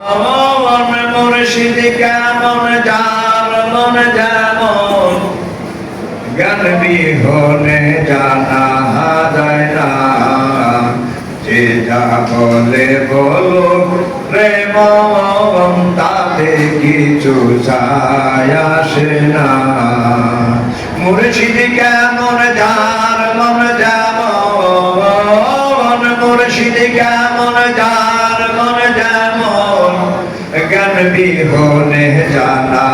মন মুর্শিদ কেমন যার মন যেমন জ্ঞান বিহনে জানা যায় না। যে যা বলে বলো রে মন তাতে কিছু যায় আসে না। মুর্শিদ কেমন যার মন যেমন মুর্শিদ কেমন যার মন যেমন জ্ঞান বিহনে জানা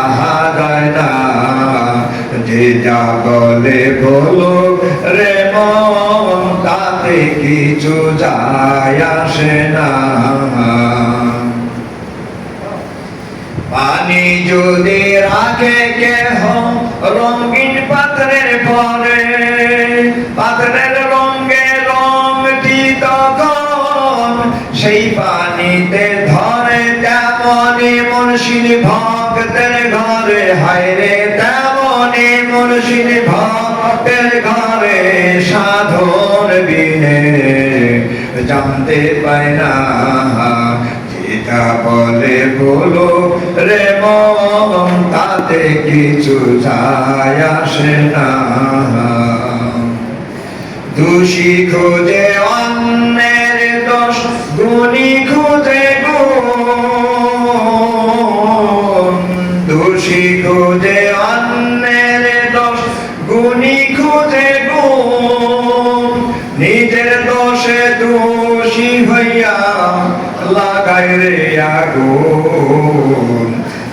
যায় না। যে যা বলে বলো রে মন তাতে কিছু যায় আসে না। পানি যদি রাখে কেহ রঙিন পাত্রের পরে, পাত্রের রঙে রঙটি তখন সেই পানিতে ধরে। তেমনি মুর্শিদ ভক্তের ঘরে হায়রে, তেমনি মুর্শিদ ভক্তের ঘরে সাধন বিনে জানতে পায় না। যেটা বলে বলো রে মন তাতে কিছু যায় আসে না। দোষী খোঁজে অন্যের দোষ, গুণী খোঁজে গুণ। দোষী খোঁজে অন্যের দোষ, গুণী খোঁজে গুণ। নিজের দোষে দোষী হইয়া লাগায় রে আগুন,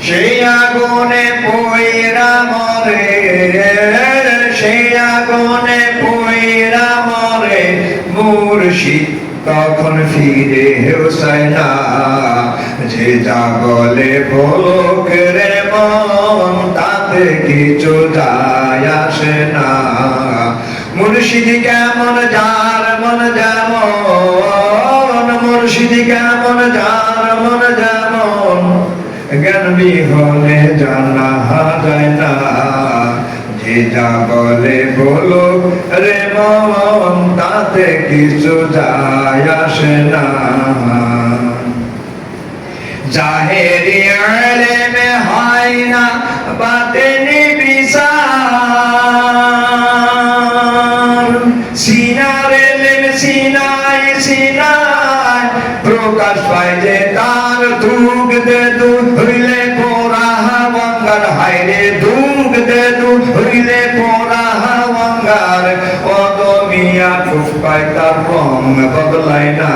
সেই আগুনে পয়রা মরে, সেই আগুনে পয়রা মরে। মুর্শিদ তখন ফিরে চায় না। যে যা বলে বলুক রে মন তাতে কিছু যায় আসে না। মুর্শিদ কেমন যার মন যেমন, মুর্শিদ কেমন যার মন যেমন জ্ঞান বিহনে জানা যায় না। যে যা বলে বলো রে মন তাতে কিছু যায় আসে না। জাহেরি ইলমে হয় না বাতিনি বিচার। সিনার ইলম সিনায় সিনায় প্রকাশ পায় যে তার। দুঃখ দে দুঃখ হইলে পোড়া হাওয়াঙ্গার, হায়রে দুঃখ দে দুঃখ হইলে পোড়া হাওয়াঙ্গার। অদমিয়া দুঃখ পায় তার রং বদলায় না।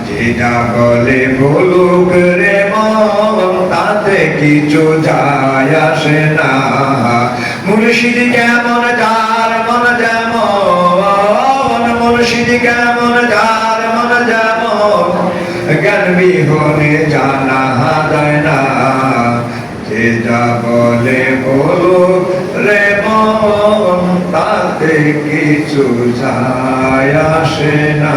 যেটা বলে বলুক রে মন তাতে কিছু যায় আসে না। মুর্শিদ কেমন যার মন যেমন, মুর্শিদ কেমন যার মন যেমন জ্ঞান বিহনে জানা যায় না। যে যা বলে বলুক রে মন তাতে কিছু যায় আসে না।